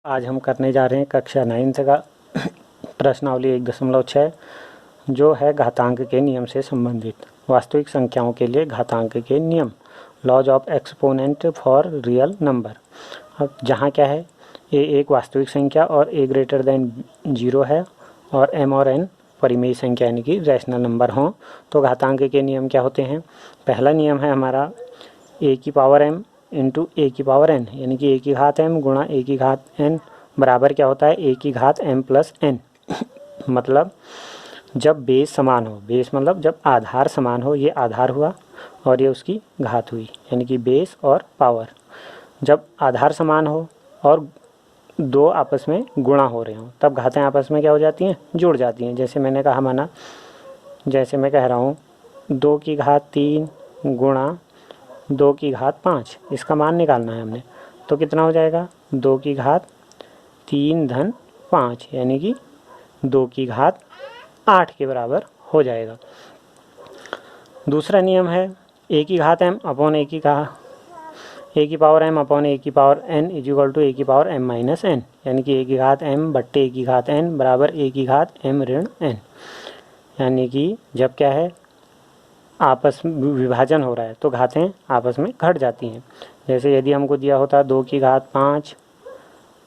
आज हम करने जा रहे हैं कक्षा 9 का प्रश्नावली 1.6 जो है घातांक के नियम से संबंधित वास्तविक संख्याओं के लिए घातांक के नियम laws of exponent for real number. अब जहाँ क्या है ए एक वास्तविक संख्या और ए ग्रेटर देन 0 है और एम और एन परिमेय संख्या यानी कि रैशनल नंबर हों तो घातांक के नियम क्या होते हैं। पहला नियम है हमारा ए की पावर एम इंटू ए की पावर एन यानी कि ए की घात एम गुणा ए की घात एन बराबर क्या होता है ए की घात एम प्लस एन। मतलब जब बेस समान हो, बेस मतलब जब आधार समान हो, ये आधार हुआ और ये उसकी घात हुई यानी कि बेस और पावर। जब आधार समान हो और दो आपस में गुणा हो रहे हों तब घातें आपस में क्या हो जाती हैं, जुड़ जाती हैं। जैसे मैंने कहा माना, जैसे मैं कह रहा हूँ 2 की घात 3 गुणा 2 की घात 5, इसका मान निकालना है हमने तो कितना हो जाएगा 2 की घात 3 धन 5 यानी कि 2 की घात 8 के बराबर हो जाएगा। दूसरा नियम है ए की घात एम अपॉन ए की पावर एम अपॉन ए की power N is equal to A की पावर एम माइनस एन यानी कि ए की घात एम बट्टे ए की घात एन बराबर ए की घात एम ऋण एन। यानी कि जब क्या है आपस में विभाजन हो रहा है तो घातें आपस में घट जाती हैं। जैसे यदि हमको दिया होता 2 की घात 5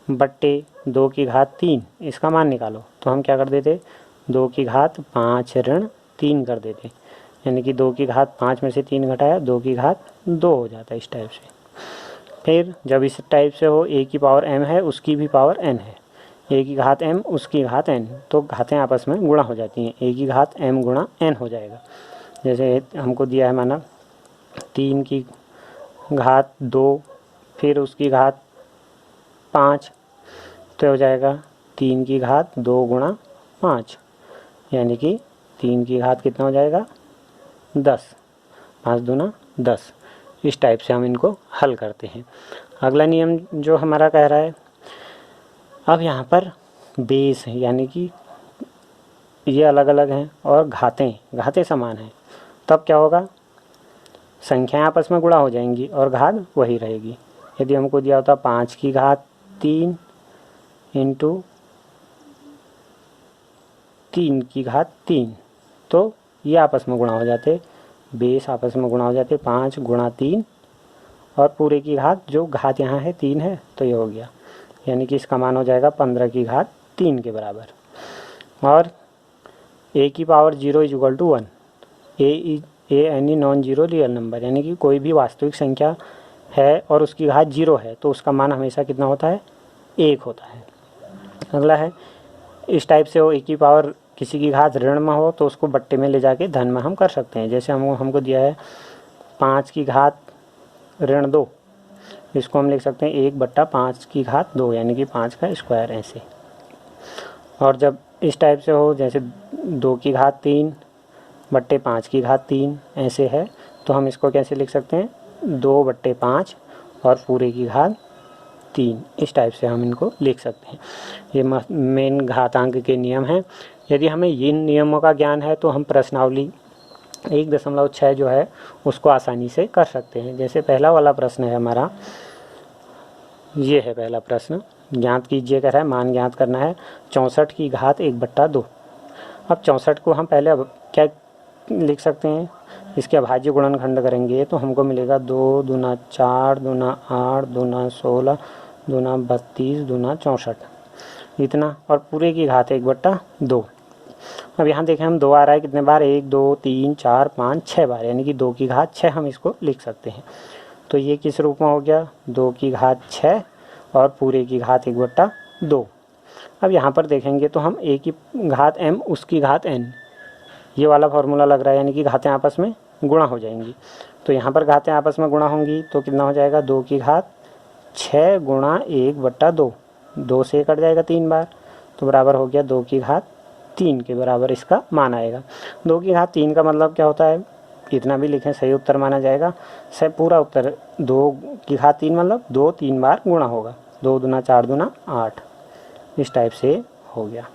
बट्टे 2 की घात 3, इसका मान निकालो तो हम क्या कर देते 2 की घात 5 ऋण 3 कर देते यानी कि 2 की घात 5 में से 3 घटाया 2 की घात 2 हो जाता है इस टाइप से। फिर जब इस टाइप से हो ए की पावर एम है उसकी भी पावर एन है, ए की घात एम उसकी घात एन, तो घातें आपस में गुणा हो जाती हैं, ए की घात एम गुणा एन हो जाएगा। जैसे हमको दिया है माना 3 की घात 2 फिर उसकी घात 5 तो हो जाएगा 3 की घात 2 गुणा 5 यानी कि 3 की घात कितना हो जाएगा 10, 5 दूना 10। इस टाइप से हम इनको हल करते हैं। अगला नियम जो हमारा कह रहा है, अब यहाँ पर बेस है यानी कि ये अलग अलग हैं और घातें समान हैं, तब क्या होगा संख्याएं आपस में गुणा हो जाएंगी और घात वही रहेगी। यदि हमको दिया होता 5 की घात 3 इंटू 3 की घात 3 तो ये आपस में गुणा हो जाते, बेस आपस में गुणा हो जाते 5 गुणा 3 और पूरे की घात, जो घात यहाँ है 3 है तो ये हो गया यानी कि इसका मान हो जाएगा 15 की घात 3 के बराबर। और ए की power 0 is equal to 1, A any non zero real number यानी कि कोई भी वास्तविक संख्या है और उसकी घात 0 है तो उसका मान हमेशा कितना होता है 1 होता है। अगला है इस टाइप से हो ए की पावर किसी की घात ऋण में हो तो उसको बट्टे में ले जाके धन में हम कर सकते हैं। जैसे हमको दिया है 5 की घात ऋण 2, इसको हम लिख सकते हैं 1/5 की घात 2 यानी कि 5 का स्क्वायर ऐसे। और जब इस टाइप से हो जैसे 2 की घात 3 बट्टे 5 की घात 3 ऐसे है तो हम इसको कैसे लिख सकते हैं 2/5 और पूरे की घात 3, इस टाइप से हम इनको लिख सकते हैं। ये मेन घातांक के नियम हैं। यदि हमें इन नियमों का ज्ञान है तो हम प्रश्नावली 1.6 जो है उसको आसानी से कर सकते हैं। जैसे पहला वाला प्रश्न है हमारा, ये है पहला प्रश्न, ज्ञात कीजिए कर है, मान ज्ञात करना है 64 की घात 1/2। अब 64 को हम पहले अब क्या लिख सकते हैं, इसके अभाज्य गुणनखंड करेंगे तो हमको मिलेगा 2 दूना 4 दूना 8 दूना 16 दूना 32 दूना 64 इतना और पूरे की घात 1/2। अब यहाँ देखें हम 2 आ रहा है कितने बार 1 2 3 4 5 6 बार यानी कि 2 की घात 6 हम इसको लिख सकते हैं। तो ये किस रूप में हो गया 2 की घात 6 और पूरे की घात 1/2। अब यहाँ पर देखेंगे तो हम ए की घात एम उसकी घात एन, ये वाला फार्मूला लग रहा है यानी कि घातें आपस में गुणा हो जाएंगी। तो यहाँ पर घातें आपस में गुणा होंगी तो कितना हो जाएगा 2 की घात 6 गुणा 1/2, 2 से कट जाएगा 3 बार तो बराबर हो गया 2 की घात 3 के बराबर इसका मान आएगा। 2 की घात 3 का मतलब क्या होता है, इतना भी लिखें सही उत्तर माना जाएगा। सही पूरा उत्तर 2 की घात 3 मतलब 2 3 बार गुणा होगा, 2 दूना 4 दूना 8, इस टाइप से हो गया।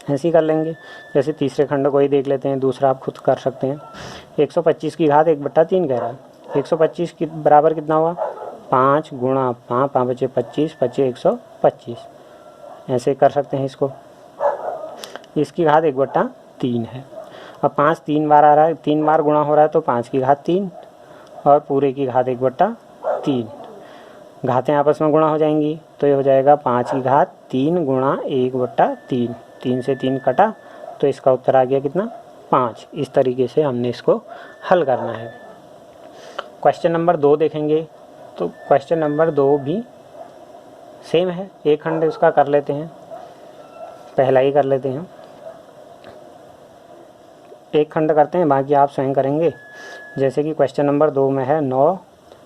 ऐसे ही कर लेंगे। जैसे तीसरे खंड को ही देख लेते हैं, दूसरा आप खुद कर सकते हैं। 125 की घात 1/3 कह रहा है, 125 के बराबर कितना हुआ 5 गुणा 5, 5 बचे 25, 25 125, ऐसे कर सकते हैं इसको। इसकी घात 1/3 है। अब 5 3 बार आ रहा है, 3 बार गुणा हो रहा है तो 5 की घात 3 और पूरे की घात 1/3। घातें आपस में गुणा हो जाएंगी तो ये हो जाएगा 5 की घात 3 गुणा 1/3। 3 से 3 कटा तो इसका उत्तर आ गया कितना, 5। इस तरीके से हमने इसको हल करना है। क्वेश्चन नंबर 2 देखेंगे तो क्वेश्चन नंबर 2 भी सेम है। एक खंड उसका कर लेते हैं, पहला ही कर लेते हैं। एक खंड करते हैं, बाकी आप स्वयं करेंगे। जैसे कि क्वेश्चन नंबर 2 में है 9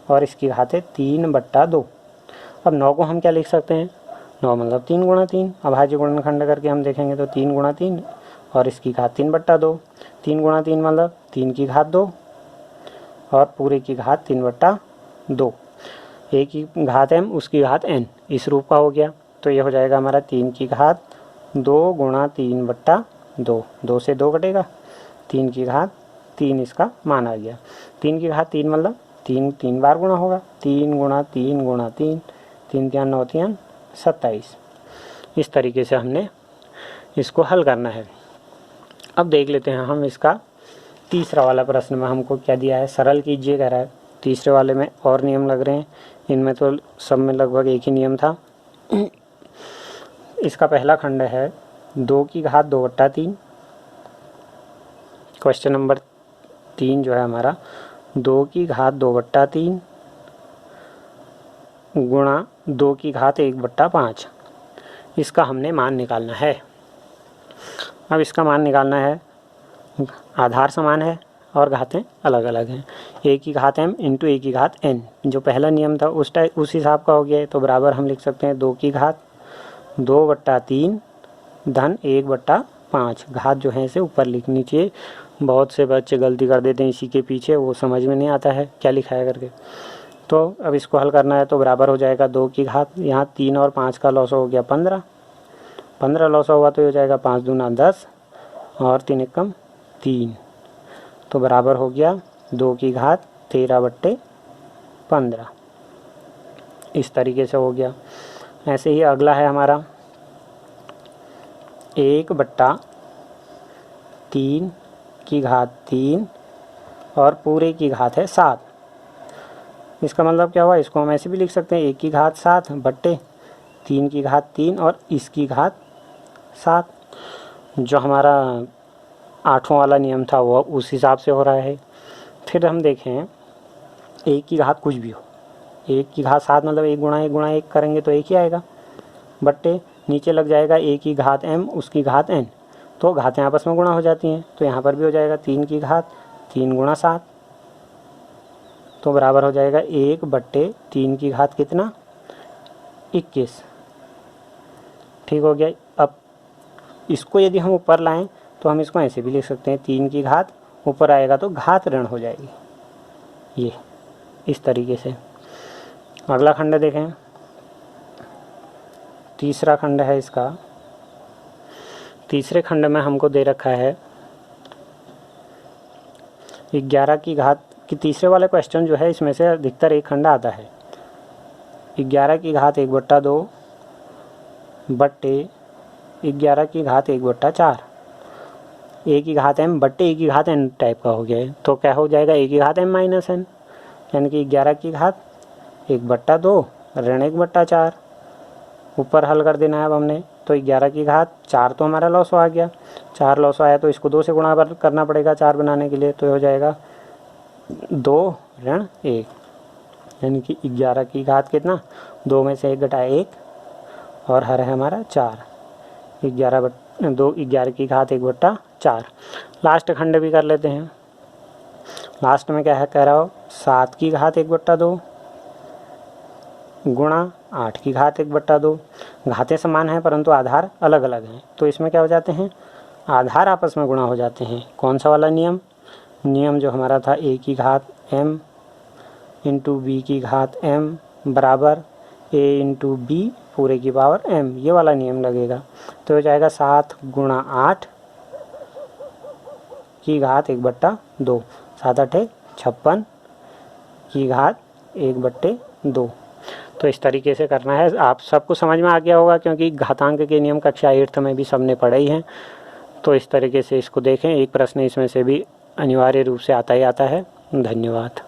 और इसकी घात है 3/2। अब 9 को हम क्या लिख सकते हैं, 9 मतलब 3 गुणा 3। अभाज्य गुणनखंड करके हम देखेंगे तो 3 गुणा 3 और इसकी घात 3/2। 3 गुणा 3 मतलब 3 की घात 2 और पूरे की घात 3/2। एक की घात m उसकी घात n इस रूप का हो गया तो ये हो जाएगा हमारा 3 की घात 2 गुणा 3/2। 2 से 2 कटेगा, 3 की घात 3 इसका मान आ गया। 3 की घात 3 मतलब 3 बार गुणा होगा, 3 गुणा 3 गुणा 3, 3 3 9 3 27। इस तरीके से हमने इसको हल करना है। अब देख लेते हैं हम इसका तीसरा वाला प्रश्न में हमको क्या दिया है, सरल कीजिए कह रहा है। तीसरे वाले में और नियम लग रहे हैं, इनमें तो सब में लगभग एक ही नियम था। इसका पहला खंड है 2 की घात 2/3। क्वेश्चन नंबर 3 जो है हमारा 2 की घात 2/3 गुणा 2 की घात 1/5। इसका हमने मान निकालना है। अब इसका मान निकालना है, आधार समान है और घातें अलग अलग हैं। a की घात m इंटू a की घात n, जो पहला नियम था उस हिसाब का हो गया है। तो बराबर हम लिख सकते हैं 2 की घात 2/3 धन 1/5। घात जो है इसे ऊपर लिखनी चाहिए। बहुत से बच्चे गलती कर देते हैं इसी के पीछे, वो समझ में नहीं आता है क्या लिखा है करके। तो अब इसको हल करना है तो बराबर हो जाएगा 2 की घात, यहाँ 3 और 5 का लॉस हो गया 15, 15 लॉस हुआ तो हो जाएगा 5 दूना 10 और 3 एकम 3, तो बराबर हो गया 2 की घात 13/15। इस तरीके से हो गया। ऐसे ही अगला है हमारा 1/3 की घात 3 और पूरे की घात है 7। इसका मतलब क्या हुआ, इसको हम ऐसे भी लिख सकते हैं 1 की घात 7 बट्टे 3 की घात 3 और इसकी घात 7। जो हमारा 8वां वाला नियम था वो उस हिसाब से हो रहा है। फिर हम देखें 1 की घात कुछ भी हो, 1 की घात 7 मतलब 1 गुणा 1 गुणा 1 करेंगे तो 1 ही आएगा, बट्टे नीचे लग जाएगा 1 की घात m उसकी घात n, तो घातें आपस में गुणा हो जाती हैं। तो यहाँ पर भी हो जाएगा 3 की घात 3 गुणा 7, तो बराबर हो जाएगा 1/3 की घात कितना, 21। ठीक हो गया। अब इसको यदि हम ऊपर लाएं तो हम इसको ऐसे भी लिख सकते हैं 3 की घात ऊपर आएगा तो घात ऋण हो जाएगी, ये इस तरीके से। अगला खंड देखें, तीसरा खंड है इसका। तीसरे खंड में हमको दे रखा है 11 की घात कि तीसरे वाले क्वेश्चन जो है इसमें से अधिकतर एक खंड आता है। 11 की घात 1/2 बट्टे 11 की घात 1/4। a की घात m बट्टे a की घात n टाइप का हो गया है, तो क्या हो जाएगा a की घात m माइनस n, यानी कि 11 की घात 1/2 ऋण 1/4। ऊपर हल कर देना है अब हमने, तो 11 की घात 4 तो हमारा लॉस आ गया, 4 लॉस आया तो इसको 2 से गुणा करना पड़ेगा 4 बनाने के लिए, तो हो जाएगा 2 ऋण 1, यानी कि 11 की घात कितना, 2 में से 1 घटाए 1 और हर है हमारा 4। 11 की घात 1/4। लास्ट खंड भी कर लेते हैं। लास्ट में क्या है कह रहा हो, 7 की घात 1/2 गुणा 8 की घात 1/2। घातें समान हैं परंतु आधार अलग अलग हैं, तो इसमें क्या हो जाते हैं, आधार आपस में गुणा हो जाते हैं। कौन सा वाला नियम, नियम जो हमारा था a की घात m इंटू बी की घात m बराबर a इंटू बी पूरे की पावर m, ये वाला नियम लगेगा। तो हो जाएगा 7 गुणा 8 की घात 1/2, 7 8 56 की घात 1/2। तो इस तरीके से करना है। आप सबको समझ में आ गया होगा क्योंकि घातांक के नियम कक्षा 8th में भी सबने पढ़े ही हैं। तो इस तरीके से इसको देखें, एक प्रश्न इसमें से भी अनिवार्य रूप से आता ही आता है। धन्यवाद।